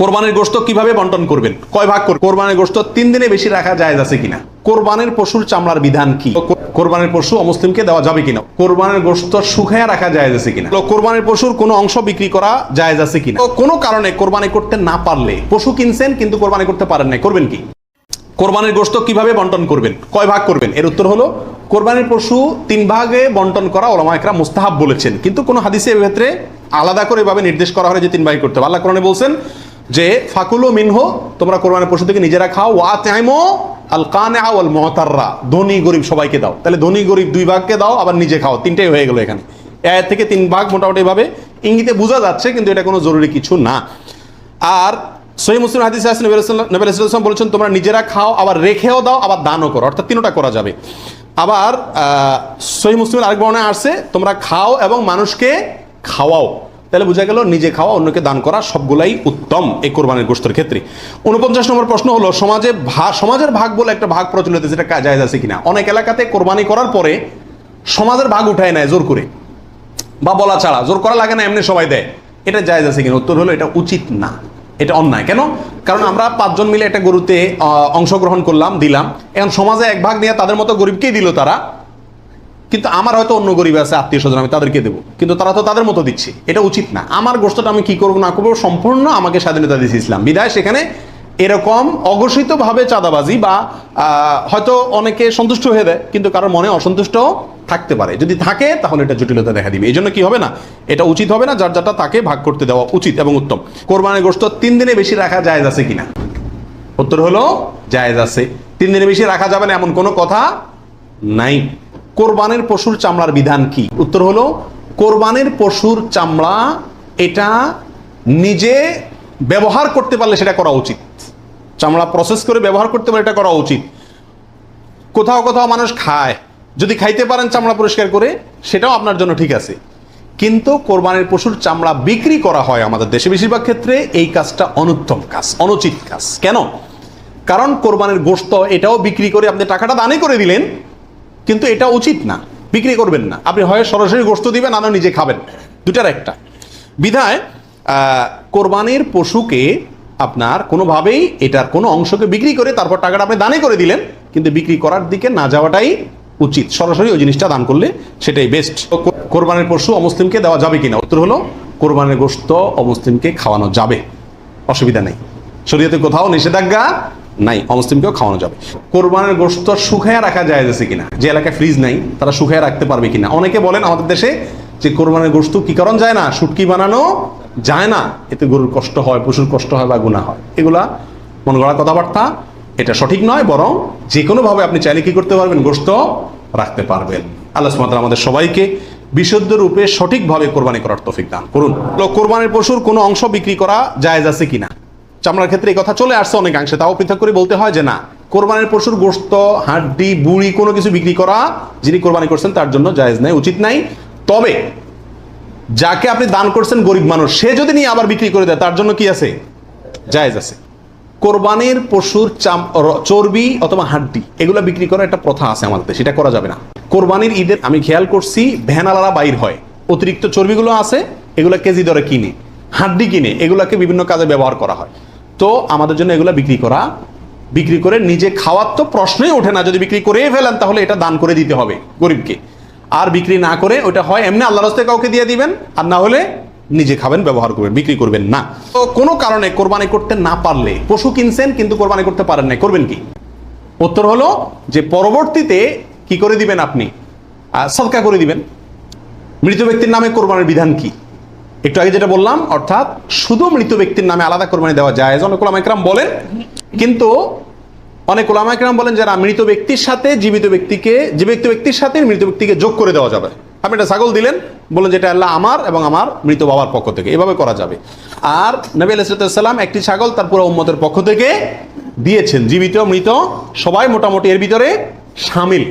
কোরবানির গোশত কিভাবে বন্টন করবেন, কয় ভাগ করবেন? কোরবানির গোশত 3 দিনে বেশি রাখা জায়েজ আছে কিনা? কোরবানির পশুর চামড়ার বিধান কি? কোরবানির পশু অমুসলিমকে দেওয়া যাবে কিনা? কোরবানির গোশত শুকায়া রাখা জায়েজ আছে কিনা? কোরবানির পশুর কোনো অংশ বিক্রি করা জায়েজ আছে কিনা? কোনো কারণে কোরবানি করতে না পারলে, পশু কিনছেন কিন্তু কোরবানি করতে পারেন না, করবেন কি? কোরবানির গোশত কিভাবে বন্টন করবেন, কয় ভাগ করবেন? এর উত্তর হলো কোরবানির পশু 3 ভাগে বন্টন করা উলামা ইকরাম মুস্তাহাব বলেছেন, কিন্তু কোন হাদিসে এর ক্ষেত্রে আলাদা করে এভাবে নির্দেশ করা হয় যে 3 ভাগে করতে হবে। আল্লাহ কোরআনে বলছেন যে ফাকুলু মিনহু, তোমরা কোরবানির পশু থেকে নিজেরা খাও, ওয়া তাইমু আল কানিআ ওয়াল মুতাররা, ধনী গরিব সবাইকে দাও। তাহলে ধনী গরিব 2 ভাগকে দাও, আবার নিজে খাও, 3টাই হয়ে গেল এখানে। আয়াত থেকে 3 ভাগ মোটামুটি ভাবে ইঙ্গিতে বোঝা যাচ্ছে, কিন্তু এটা কোনো জরুরি কিছু না। আর সহিহ মুসলিম হাদিসে আছে নবী সাল্লাল্লাহু আলাইহি ওয়াসাল্লাম বলেছেন তোমরা নিজেরা খাও, আবার রেখেও দাও, আবার দানও করো, অর্থাৎ 3টা করা যাবে। আবার সহিহ মুসলিমের আরেক বর্ণনায় আছে তোমরা খাও এবং মানুষকে খাওয়াও। তাহলে বোঝা গেল নিজে খাওয়া, অন্যকে দান করা সবগুলাই উত্তম এই কোরবানির গোশতের ক্ষেত্রে। 49 নম্বর প্রশ্ন হলো সমাজের ভাগ বলে একটা ভাগ প্রচলিত, যেটা জায়েজ আছে কিনা? অনেক এলাকাতে কোরবানি করার পরে সমাজের ভাগ উঠায় নেয় জোর করে, বা বলা ছাড়া, জোর করা লাগে না, এমনি সবাই দেয়। এটা জায়েজ আছে কিনা? উত্তর হলো এটা উচিত না, এটা অন্যায়। কেন? কারণ আমরা 5 জন মিলে একটা গরুতে অংশগ্রহণ করলাম, দিলাম, এখন সমাজে 1 ভাগ নিয়ে তাদের মতো গরিবকেই দিল তারা, কিন্তু আমার হয়তো অন্য গরিব আছে, আত্মীয় স্বজন, আমি তাদেরকে দেবো, কিন্তু তারা তো তাদের মতো দিচ্ছে। এটা উচিত না। আমার গোশতটা আমি কি করবো না করবো সম্পূর্ণ আমাকে স্বাধীনতা দিয়েছে ইসলাম, বিধায় সেখানে এরকম অঘোষিতভাবে চাঁদাবাজি বা হয়তো অনেকে সন্তুষ্ট হয়ে দেয়, কিন্তু কারোর মনে অসন্তুষ্ট থাকতে পারে। যদি থাকে তাহলে এটা জটিলতা দেখা দিবে। এই জন্য কি হবে না, এটা উচিত হবে না। যার যারটা তাকে ভাগ করতে দেওয়া উচিত এবং উত্তম। কোরবানির গোশত 3 দিনে বেশি রাখা জায়েজ আছে কিনা? উত্তর হলো জায়েজ আছে। 3 দিনে বেশি রাখা যাবে না এমন কোনো কথা নাই। কোরবানির পশুর চামড়ার বিধান কি? উত্তর হলো কোরবানির পশুর চামড়া এটা নিজে ব্যবহার করতে পারলে সেটা করা উচিত। চামড়া প্রসেস করে ব্যবহার করতে পারলে এটা করা উচিত। কোথাও কোথাও মানুষ খায়, যদি খাইতে পারেন চামড়া পরিষ্কার করে, সেটাও আপনার জন্য ঠিক আছে। কিন্তু কোরবানির পশুর চামড়া বিক্রি করা হয় আমাদের দেশে বেশিরভাগ ক্ষেত্রে, এই কাজটা অনুত্তম কাজ, অনুচিত কাজ। কেন? কারণ কোরবানির গোশত এটাও বিক্রি করে আপনি টাকাটা দানই করে দিলেন, কিন্তু এটা উচিত না, বিক্রি করবেন না। আপনি হয় সরাসরি গোশত দিবেন, না নিজে খাবেন, দুটার একটা। বিধায় কোরবানির পশুকে আপনার কোনোভাবেই এটার কোনো অংশকে বিক্রি করে তারপর টাকাটা আপনি দানে করে দিলেন, কিন্তু বিক্রি করার দিকে না যাওয়াটাই উচিত। সরাসরি ওই জিনিসটা দান করলে সেটাই বেস্ট। কোরবানির পশু অমুসলিমকে দেওয়া যাবে কিনা? উত্তর হলো কোরবানির গোশত অমুসলিমকে খাওয়ানো যাবে, অসুবিধা নেই। শরীয়তে কোথাও নিষেধাজ্ঞা নাই, অমুসলিমকেও খাওয়ানো যাবে। কোরবানির গোশত শুকায়া রাখা জায়েজ আছে কিনা? যে এলাকায় ফ্রিজ নাই তারা শুকায়া রাখতে পারবে কিনা? অনেকে বলেন আমাদের দেশে যে কোরবানির গোশত কি কারণ যায় না, শুটকি বানানো যায় না, এতে গরুর কষ্ট হয়, পশুর কষ্ট হয় বা গুনাহ হয়। এগুলা মন গড়া কথাবার্তা, এটা সঠিক নয়। বরং যে কোনোভাবে আপনি চাইলে কি করতে পারবেন, গোশত রাখতে পারবেন। আল্লাহ সুবহানাহু ওয়া তাআলা আমাদের সবাইকে বিশুদ্ধ রূপে সঠিকভাবে কোরবানি করার তৌফিক দান করুন। কোরবানির পশুর কোনো অংশ বিক্রি করা জায়েজ আছে কিনা? চামড়ার ক্ষেত্রে এই কথা চলে আসছে অনেকাংশে, তাও পৃথক করে বলতে হয় যে না, কোরবানির পশুর গোশত, হাড্ডি, বুড়ি কোনো কিছু বিক্রি করা যিনি কোরবানি করছেন তার জন্য জায়েজ নাই, উচিত নাই। তবে যাকে আপনি দান করছেন গরিব মানুষ, সে যদি নিয়ে আবার বিক্রি করে দেয় তার জন্য কি আছে? জায়েজ আছে। কোরবানির পশুর চর্বি অথবা হাড্ডি এগুলো বিক্রি করার একটা প্রথা আছে আমাদের, সেটা করা যাবে না। কোরবানির ঈদের আমি খেয়াল করছি ভ্যানালারা বাইর হয়, অতিরিক্ত চর্বিগুলো আছে এগুলো কেজি দরে কিনে, হাড্ডি কিনে এগুলাকে বিভিন্ন কাজে ব্যবহার করা হয়। তো আমাদের জন্য এগুলো বিক্রি করে নিজে খাওয়ার তো প্রশ্নই ওঠে না। যদি বিক্রি করেই ফেলেন তাহলে এটা দান করে দিতে হবে গরিবকে। আর বিক্রি না করে ওইটা হয় এমনি আল্লাহর রাস্তায় কাউকে দিয়ে দিবেন, আর না হলে নিজে খাবেন, ব্যবহার করবেন, বিক্রি করবেন না। তো কোনো কারণে কোরবানি করতে না পারলে, পশু কিনছেন কিন্তু কোরবানি করতে পারেন না, করবেন কি? উত্তর হলো যে পরবর্তীতে কি করে দিবেন, আপনি সদকা করে দিবেন। মৃত ব্যক্তির নামে কোরবানির বিধান কি? একটু আগে যেটা বললাম, অর্থাৎ শুধু মৃত ব্যক্তির নামে আলাদা কোরবানি দেওয়া যায়, অনেক উলামা ইকরাম বলেন। কিন্তু অনেক উলামা ইকরাম বলেন যারা মৃত ব্যক্তির সাথে জীবিত ব্যক্তির সাথে মৃত ব্যক্তিকে যোগ করে দেওয়া যাবে। আপনি একটা ছাগল দিলেন, বললেন যেটা আল্লাহ আমার এবং আমার মৃত বাবার পক্ষ থেকে, এভাবে করা যাবে। আর নবী আলাইহিস সালাম একটি ছাগল তার পুরো উম্মতের পক্ষ থেকে দিয়েছেন, জীবিত মৃত সবাই মোটামুটি এর ভিতরে শামিল।